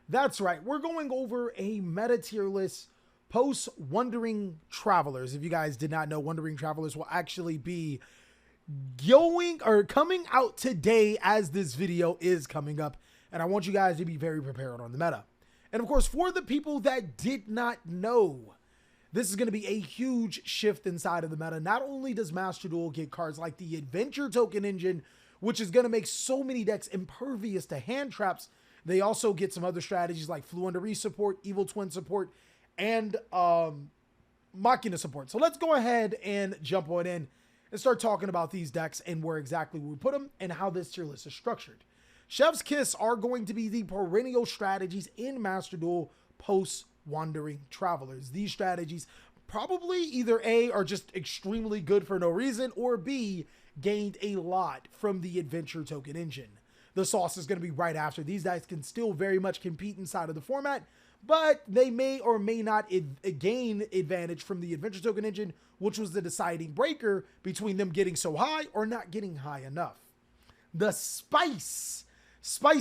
That's right. We're going over a meta tier list post Wandering Travelers. If you guys did not know, Wandering Travelers will actually be going or coming out today as this video is coming up. And I want you guys to be very prepared on the meta. And of course, for the people that did not know, this is going to be a huge shift inside of the meta. Not only does Master Duel get cards like the Adventure Token Engine, which is going to make so many decks impervious to hand traps, they also get some other strategies like Fluentaries support, Evil Twin support, and Machina support. So let's go ahead and jump on in and start talking about these decks and where exactly we put them and how this tier list is structured. Chevs Kiss are going to be the perennial strategies in Master Duel post Wandering Travelers. These strategies probably either A, are just extremely good for no reason, or B, gained a lot from the Adventure Token Engine. The sauce is going to be right after. These guys can still very much compete inside of the format, but they may or may not gain advantage from the Adventure Token Engine, which was the deciding breaker between them getting so high or not getting high enough. The Spice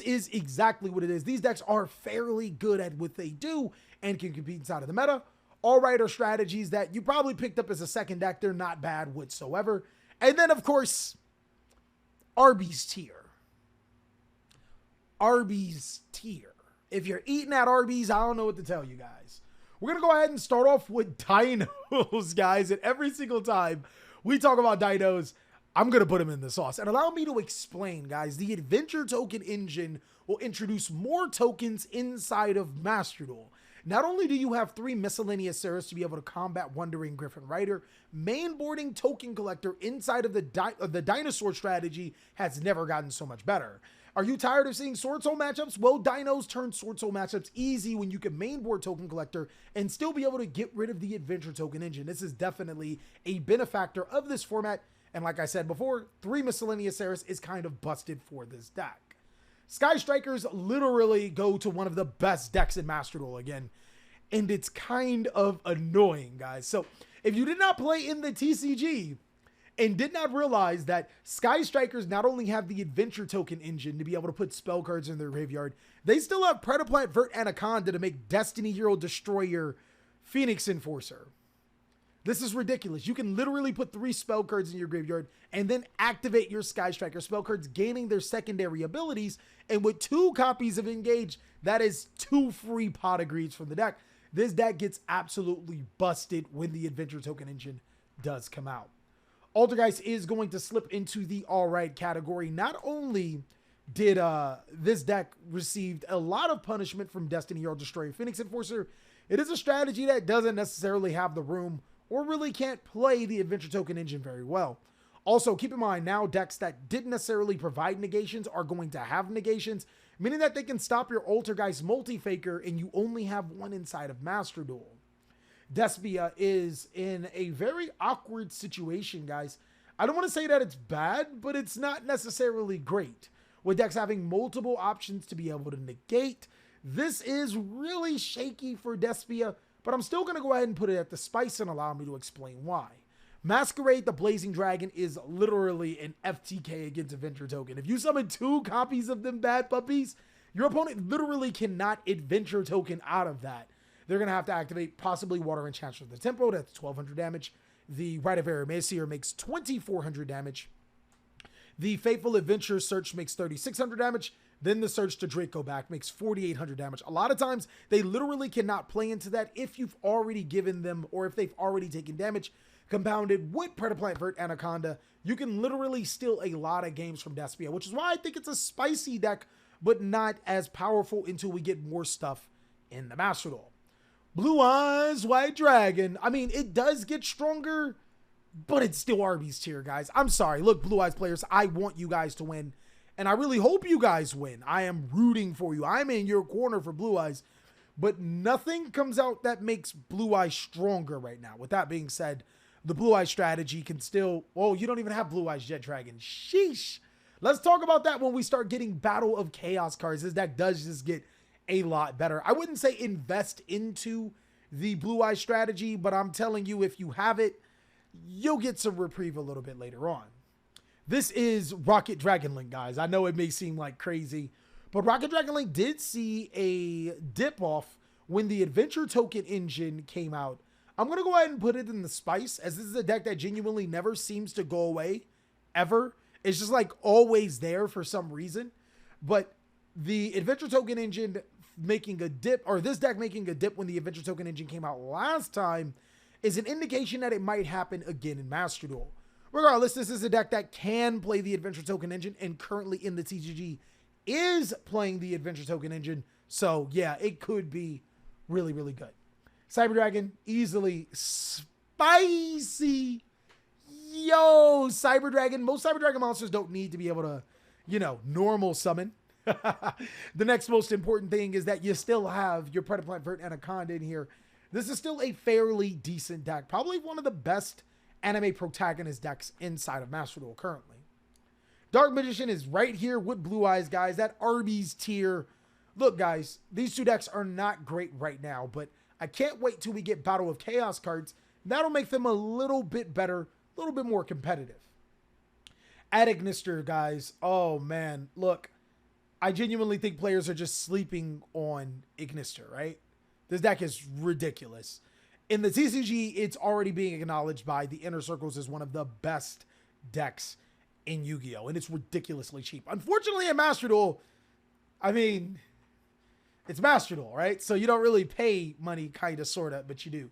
is exactly what it is. These decks are fairly good at what they do and can compete inside of the meta. All right, are strategies that you probably picked up as a second deck. They're not bad whatsoever. And then, of course, Arby's tier. Arby's tier. If you're eating at Arby's, I don't know what to tell you guys. We're going to go ahead and start off with Dinos, guys. And every single time we talk about Dinos, I'm going to put them in the sauce. And allow me to explain, guys. The Adventure Token Engine will introduce more tokens inside of Master Duel. Not only do you have 3 miscellaneous Ceres to be able to combat Wandering Griffin Rider, mainboarding Token Collector inside of the Dinosaur strategy has never gotten so much better. Are you tired of seeing Sword Soul matchups? Well, Dinos turn Sword Soul matchups easy when you can mainboard Token Collector and still be able to get rid of the Adventure Token Engine. This is definitely a benefactor of this format. And like I said before, 3 miscellaneous Ceres is kind of busted for this deck. Sky Strikers literally go to one of the best decks in Master Duel again. And it's kind of annoying, guys. So if you did not play in the TCG and did not realize that Sky Strikers not only have the Adventure Token Engine to be able to put spell cards in their graveyard, they still have Predaplant Vert Anaconda to make Destiny Hero Destroyer Phoenix Enforcer. This is ridiculous. You can literally put 3 spell cards in your graveyard and then activate your Sky Striker spell cards, gaining their secondary abilities. And with 2 copies of Engage, that is 2 free pot of greeds from the deck. This deck gets absolutely busted when the Adventure Token Engine does come out. Altergeist is going to slip into the alright category. Not only did this deck receive a lot of punishment from Destiny Hero Destroyer Phoenix Enforcer, it is a strategy that doesn't necessarily have the room or really can't play the Adventure Token Engine very well. Also, keep in mind, now decks that didn't necessarily provide negations are going to have negations, meaning that they can stop your Altergeist Multi-Faker and you only have 1 inside of Master Duel. Despia is in a very awkward situation, guys. I don't want to say that it's bad, but it's not necessarily great. With decks having multiple options to be able to negate, this is really shaky for Despia, but I'm still going to go ahead and put it at the Spice and allow me to explain why. Masquerade the Blazing Dragon is literally an FTK against Adventure Token. If you summon 2 copies of them bad puppies, your opponent literally cannot Adventure Token out of that. They're going to have to activate possibly Water Enchantress of the Tempo. That's 1200 damage. The Rite of Aramesir makes 2400 damage. The Fateful Adventure Search makes 3600 damage. Then the Search to Draco back makes 4800 damage. A lot of times, they literally cannot play into that if you've already given them or if they've already taken damage. Compounded with Predaplant Vert Anaconda, you can literally steal a lot of games from Despia, which is why I think it's a spicy deck, but not as powerful until we get more stuff in the Master Duel. Blue Eyes White Dragon. I mean, it does get stronger, but it's still Arby's tier, guys. I'm sorry. Look, Blue Eyes players, I want you guys to win, and I really hope you guys win. I am rooting for you. I'm in your corner for Blue Eyes, but nothing comes out that makes Blue Eyes stronger right now. With that being said, the Blue Eyes strategy can still... Oh, you don't even have Blue Eyes Jet Dragon. Sheesh. Let's talk about that when we start getting Battle of Chaos cards. This deck does just get a lot better. I wouldn't say invest into the Blue Eyes strategy, but I'm telling you, if you have it, you'll get some reprieve a little bit later on. This is Rocket Dragon Link, guys. I know it may seem like crazy, But Rocket Dragon Link did see a dip off when the Adventure Token engine came out. I'm going to go ahead and put it in the spice, as this is a deck that genuinely never seems to go away, ever. It's just like always there for some reason. But the Adventure Token engine making a dip, or this deck making a dip when the Adventure Token engine came out last time, is an indication that it might happen again in Master Duel. Regardless, this is a deck that can play the Adventure Token engine, and currently in the TCG is playing the Adventure Token engine. So yeah, it could be really, really good. Cyber Dragon, easily spicy. Yo, Cyber Dragon. Most Cyber Dragon monsters don't need to be able to, you know, normal summon. The next most important thing is that you still have your Predaplant Vert Anaconda in here. This is still a fairly decent deck. Probably one of the best anime protagonist decks inside of Master Duel currently. Dark Magician is right here with Blue Eyes, guys. That Arby's tier. Look, guys, these two decks are not great right now, but I can't wait till we get Battle of Chaos cards. That'll make them a little bit better, a little bit more competitive. At Ignister, guys, oh man, look, I genuinely think players are just sleeping on Ignister, right? This deck is ridiculous. In the TCG, it's already being acknowledged by the Inner Circles as one of the best decks in Yu-Gi-Oh! And it's ridiculously cheap. Unfortunately, in Master Duel, I mean, it's Master Duel, right? So you don't really pay money, kind of, sort of, but you do.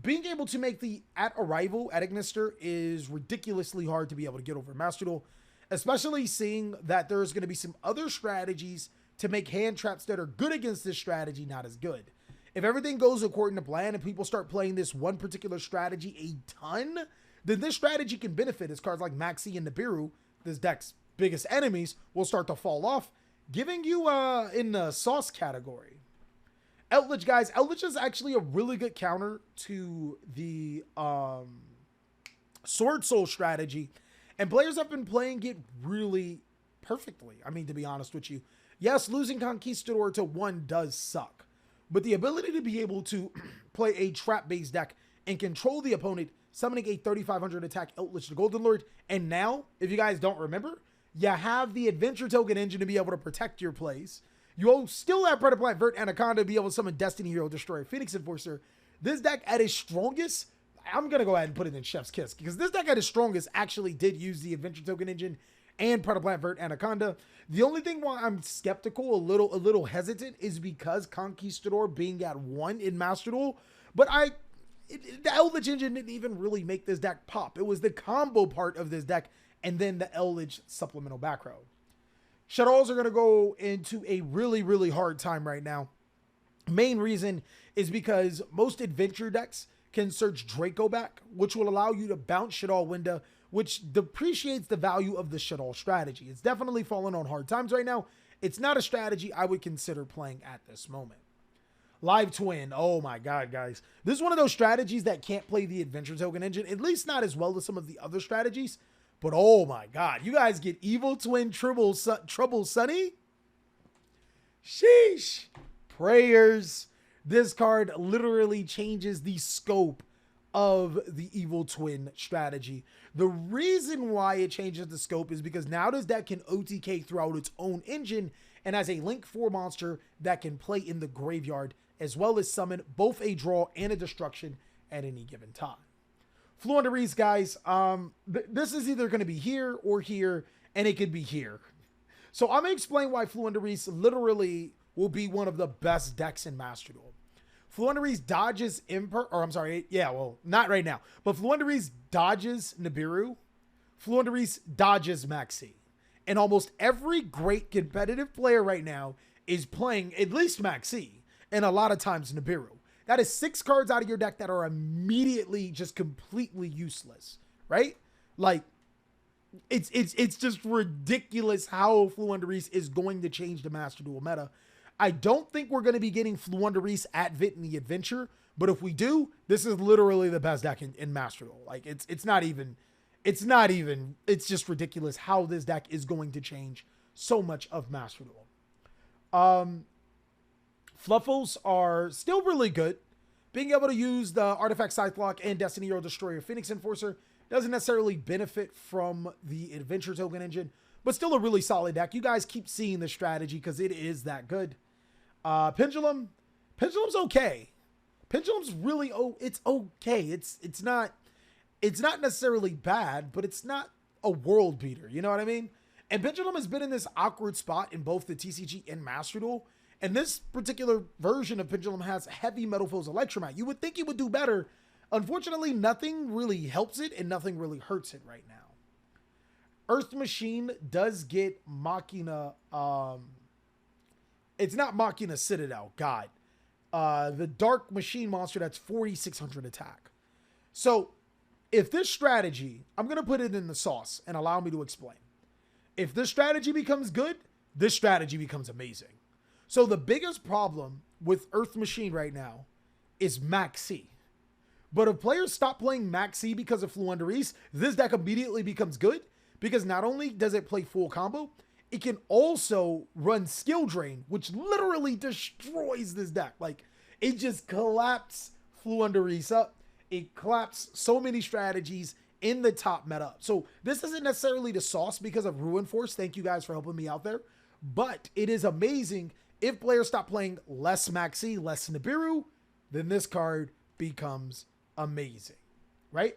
Being able to make the at arrival at Ignister is ridiculously hard to be able to get over Master Duel, especially seeing that there's going to be some other strategies to make hand traps that are good against this strategy not as good. If everything goes according to plan and people start playing this one particular strategy a ton, then this strategy can benefit as cards like Maxi and Nibiru, this deck's biggest enemies, will start to fall off, giving you in the sauce category. Eldritch, guys, Eldritch is actually a really good counter to the Sword Soul strategy, and players have been playing it really perfectly. I mean, to be honest with you, yes, losing Conquistador to 1 does suck, but the ability to be able to play a trap-based deck and control the opponent, summoning a 3,500 attack Eldritch the Golden Lord, and now, if you guys don't remember, you have the Adventure Token engine to be able to protect your plays. You'll still have Predaplant Vert Anaconda to be able to summon Destiny Hero, Destroyer, Phoenix Enforcer. This deck at its strongest, I'm going to go ahead and put it in Chef's Kiss, because this deck at its strongest actually did use the Adventure Token engine and Predaplant Vert Anaconda. The only thing why I'm skeptical, a little hesitant, is because Conquistador being at 1 in Master Duel, but the Eldritch engine didn't even really make this deck pop. It was the combo part of this deck and then the Eldritch supplemental back row. Shadows are going to go into a really, really hard time right now. Main reason is because most adventure decks can search Draco back, which will allow you to bounce Shadow Window, which depreciates the value of the Shadow strategy. It's definitely fallen on hard times right now. It's not a strategy I would consider playing at this moment. Live Twin, oh my god, guys. This is one of those strategies that can't play the Adventure Token engine, at least not as well as some of the other strategies. But oh my god, you guys get Evil Twin Trouble Sunny? Sheesh. Prayers. This card literally changes the scope of the Evil Twin strategy. The reason why it changes the scope is because now this deck can OTK throughout its own engine and has a Link 4 monster that can play in the graveyard, as well as summon both a draw and a destruction at any given time. Fluentaries, guys, this is either going to be here or here, and it could be here. So I'm going to explain why Fluentaries literally will be one of the best decks in Master Duel. Fluentaries dodges not right now, but Fluentaries dodges Nibiru. Fluentaries dodges Maxi. And almost every great competitive player right now is playing at least Maxi, and a lot of times Nibiru. That is 6 cards out of your deck that are immediately just completely useless, right? Like, it's just ridiculous how Fluentaries is going to change the Master Duel meta. I don't think we're going to be getting Fluentaries at Vit in the Adventure, but if we do, this is literally the best deck in Master Duel. Like, it's just ridiculous how this deck is going to change so much of Master Duel. Fluffles are still really good. Being able to use the Artifact Scythelock and Destiny Hero Destroyer Phoenix Enforcer doesn't necessarily benefit from the Adventure Token engine, but still a really solid deck. You guys keep seeing the strategy because it is that good. Pendulum's okay. Pendulum's really, it's okay. It's not necessarily bad, but it's not a world beater. You know what I mean? And Pendulum has been in this awkward spot in both the TCG and Master Duel. And this particular version of Pendulum has heavy Metal Foes Electromagnet. You would think it would do better. Unfortunately, nothing really helps it and nothing really hurts it right now. Earth Machine does get Machina. It's not Machina Citadel. God. The Dark Machine monster that's 4,600 attack. So if this strategy, I'm going to put it in the sauce and allow me to explain. If this strategy becomes good, this strategy becomes amazing. So the biggest problem with Earth Machine right now is Max C. But if players stop playing Max C because of Fluentaries, this deck immediately becomes good because not only does it play full combo, it can also run Skill Drain, which literally destroys this deck. Like, it just collapses Fluentaries up. It collapses so many strategies in the top meta. So this isn't necessarily the sauce because of Ruin Force. Thank you guys for helping me out there. But it is amazing if players stop playing less Maxi, less Nibiru, then this card becomes amazing, right?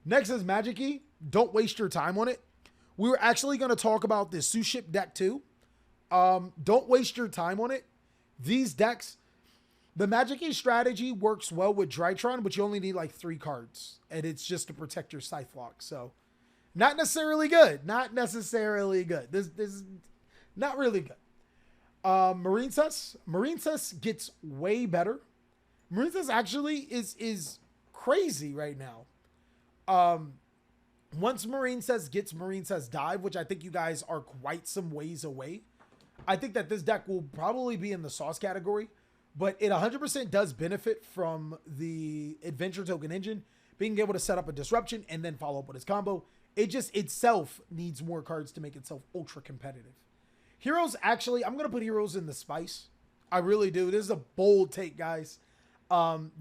Next is Magic-E. Don't waste your time on it. We were actually going to talk about the Suship deck too. Don't waste your time on it. These decks, the Magic-E strategy works well with Drytron, but you only need like 3 cards. And it's just to protect your Scythe Lock. So not necessarily good. Not necessarily good. This is not really good. Marine Cess gets way better. Marine Cess actually is crazy right now. Once Marine Cess gets Marine Cess Dive, which I think you guys are quite some ways away, I think that this deck will probably be in the sauce category, but it 100% does benefit from the Adventure Token Engine, being able to set up a disruption and then follow up with its combo. It just itself needs more cards to make itself ultra competitive. Heroes, actually, I'm going to put Heroes in the spice. I really do. This is a bold take, guys.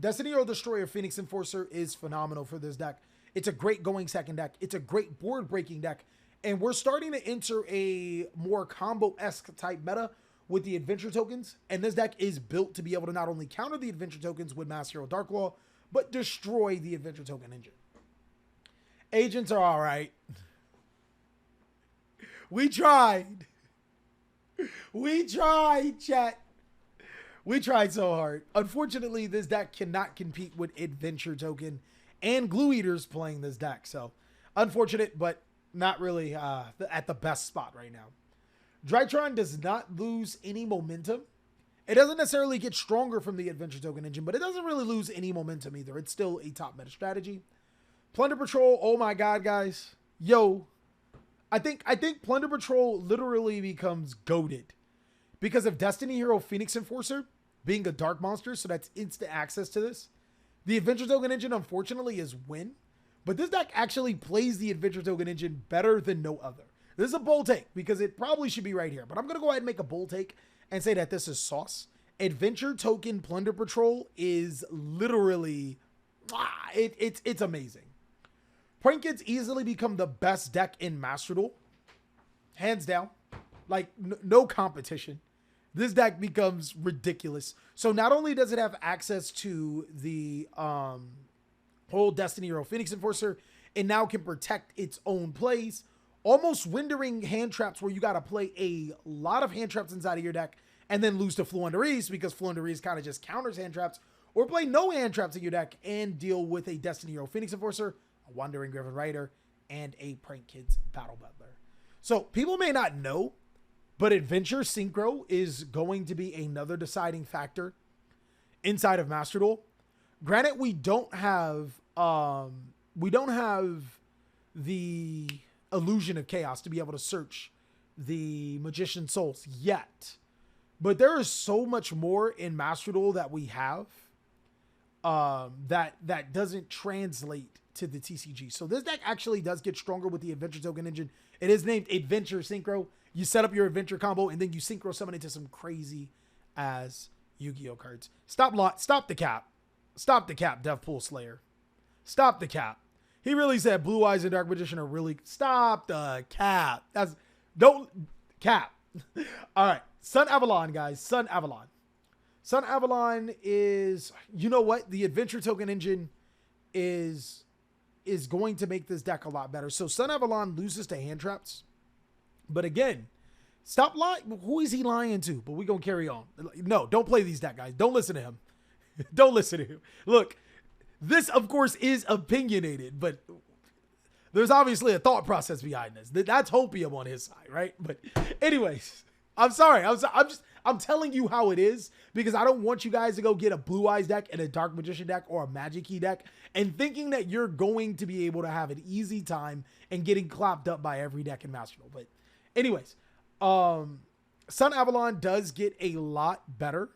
Destiny Hero Destroyer Phoenix Enforcer is phenomenal for this deck. It's a great going second deck. It's a great board breaking deck. And we're starting to enter a more combo-esque type meta with the adventure tokens. And this deck is built to be able to not only counter the adventure tokens with Master Hero Dark Law, but destroy the adventure token engine. Agents are all right. We tried. We tried, chat. We tried so hard. Unfortunately, this deck cannot compete with Adventure Token and Glue Eaters playing this deck. So, unfortunate, but not really at the best spot right now. Drytron does not lose any momentum. It doesn't necessarily get stronger from the Adventure Token engine, but it doesn't really lose any momentum either. It's still a top meta strategy. Plunder Patrol, oh my god, guys. Yo, I think Plunder Patrol literally becomes goated because of Destiny Hero Phoenix Enforcer being a dark monster, so that's instant access to this. The Adventure Token engine, unfortunately, is win, but this deck actually plays the Adventure Token engine better than no other. This is a bold take because it probably should be right here, but I'm going to go ahead and make a bold take and say that this is sauce. Adventure Token Plunder Patrol is literally, it's amazing. Prank Kids easily become the best deck in Master Duel. Hands down. Like, no competition. This deck becomes ridiculous. So not only does it have access to the whole Destiny Hero Phoenix Enforcer, it now can protect its own plays, almost rendering hand traps where you got to play a lot of hand traps inside of your deck and then lose to Fluentaries because Fluentaries kind of just counters hand traps, or play no hand traps in your deck and deal with a Destiny Hero Phoenix Enforcer, a Wandering Griffin Rider, and a Prank Kids Battle Butler. So people may not know, but Adventure Synchro is going to be another deciding factor inside of Master Duel. Granted, we don't have the Illusion of Chaos to be able to search the Magician's Souls yet, but there is so much more in Master Duel that we have that doesn't translate to the TCG. So this deck actually does get stronger with the Adventure Token engine. It is named Adventure Synchro. You set up your adventure combo and then you synchro summon into some crazy as Yu-Gi-Oh cards. Stop the cap. Stop the cap, Deathpool Slayer. Stop the cap. He really said Blue Eyes and Dark Magician are really... Stop the cap. That's Don't cap. All right. Sun Avalon, guys. Sun Avalon. Sun Avalon is, you know what? The adventure token engine is going to make this deck a lot better. So Sun Avalon loses to hand traps. But again, stop lying. Who is he lying to? But we're going to carry on. No, don't play these deck, guys. Don't listen to him. Don't listen to him. Look, this, of course, is opinionated, but there's obviously a thought process behind this. That's hopium on his side, right? But anyways, I'm sorry. I'm telling you how it is because I don't want you guys to go get a Blue Eyes deck and a Dark Magician deck or a Magic Key deck and thinking that you're going to be able to have an easy time and getting clapped up by every deck in Master Duel. But anyways, Sun Avalon does get a lot better.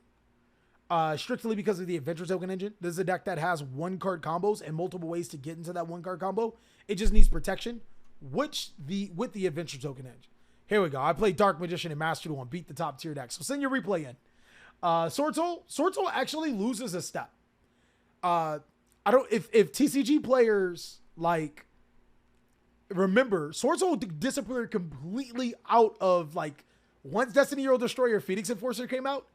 Strictly because of the adventure token engine. This is a deck that has 1-card combos and multiple ways to get into that 1-card combo. It just needs protection, with the adventure token engine. Here we go. I played Dark Magician and Master Duel and beat the top tier deck. So send your replay in. Sword Soul actually loses a step. If TCG players like remember, Sword Soul disappeared completely out of once Destiny Hero Destroyer Phoenix Enforcer came out.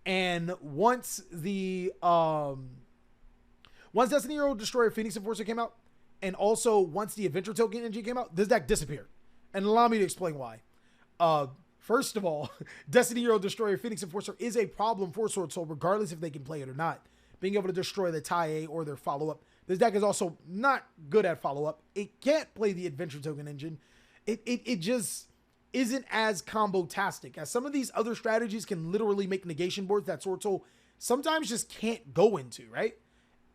And once Destiny Hero Destroyer Phoenix Enforcer came out, and also once the Adventure Token engine came out, this deck disappeared. And allow me to explain why. First of all, Destiny Hero Destroyer Phoenix Enforcer is a problem for Sword Soul, regardless if they can play it or not. Being able to destroy the tie A or their follow-up. This deck is also not good at follow-up. It can't play the Adventure Token engine. It just isn't as combo-tastic, as some of these other strategies can literally make negation boards that Sword Soul sometimes just can't go into, right?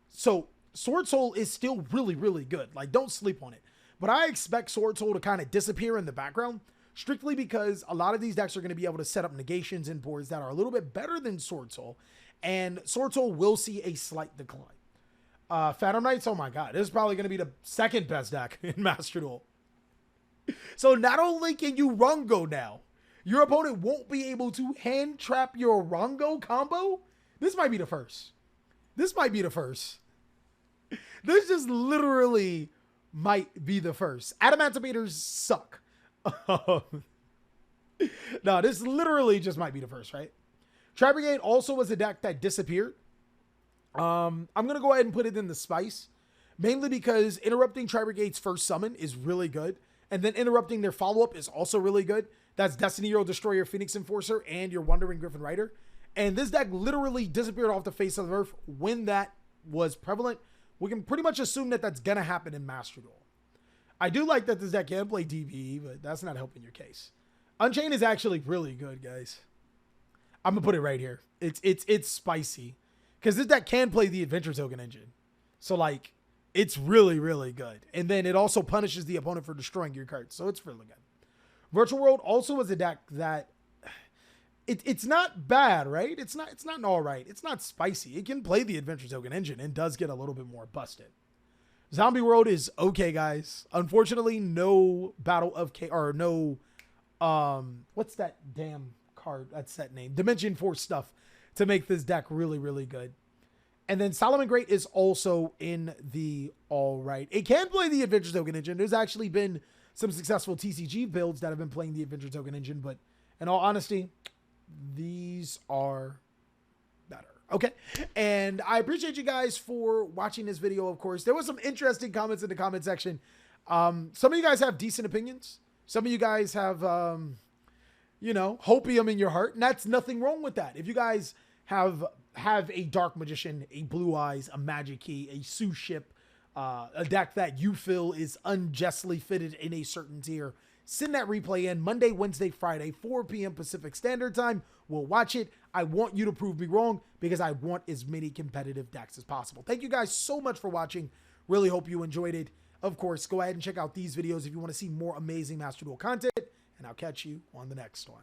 So Sword Soul is still really, really good. Don't sleep on it. But I expect Sword Soul to kind of disappear in the background, strictly because a lot of these decks are going to be able to set up negations in boards that are a little bit better than Sword Soul, and Sword Soul will see a slight decline. Phantom Knights, oh my god, this is probably going to be the second best deck in Master Duel. So not only can you Rungo now, your opponent won't be able to hand trap your Rungo combo. This might be the first. This just literally might be the first. Adamantimators suck. No, this literally just might be the first, right? Tri Brigade also was a deck that disappeared. I'm going to go ahead and put it in the spice, mainly because interrupting Tri Brigade's first summon is really good. And then interrupting their follow-up is also really good. That's Destiny Hero Destroyer Phoenix Enforcer and your Wandering Griffin Rider. And this deck literally disappeared off the face of the earth when that was prevalent. We can pretty much assume that that's going to happen in Master Duel. I do like that this deck can play DBE, but that's not helping your case. Unchained is actually really good, guys. I'm going to put it right here. It's spicy. Because this deck can play the Adventure Token engine. So, it's really, really good. And then it also punishes the opponent for destroying your cards. So it's really good. Virtual World also is a deck that it's not bad, right? It's not all right. It's not spicy. It can play the Adventure Token engine and does get a little bit more busted. Zombie World is okay, guys. Unfortunately, no Battle of K or no what's that damn card? That's that name. Dimension Force stuff to make this deck really, really good. And then Solomon Great is also in the all right. It can play the Adventure Token engine. There's actually been some successful TCG builds that have been playing the Adventure Token engine, but in all honesty, these are better. Okay. And I appreciate you guys for watching this video, of course. There was some interesting comments in the comment section. Some of you guys have decent opinions. Some of you guys have, hopium in your heart, and that's nothing wrong with that. If you guys have a Dark Magician, a Blue Eyes, a Magic Key, a Sue Ship, a deck that you feel is unjustly fitted in a certain tier, send that replay in Monday, Wednesday, Friday, 4 p.m. Pacific Standard Time. We'll watch it. I want you to prove me wrong because I want as many competitive decks as possible. Thank you guys so much for watching. Really hope you enjoyed it. Of course, go ahead and check out these videos if you want to see more amazing Master Duel content, and I'll catch you on the next one.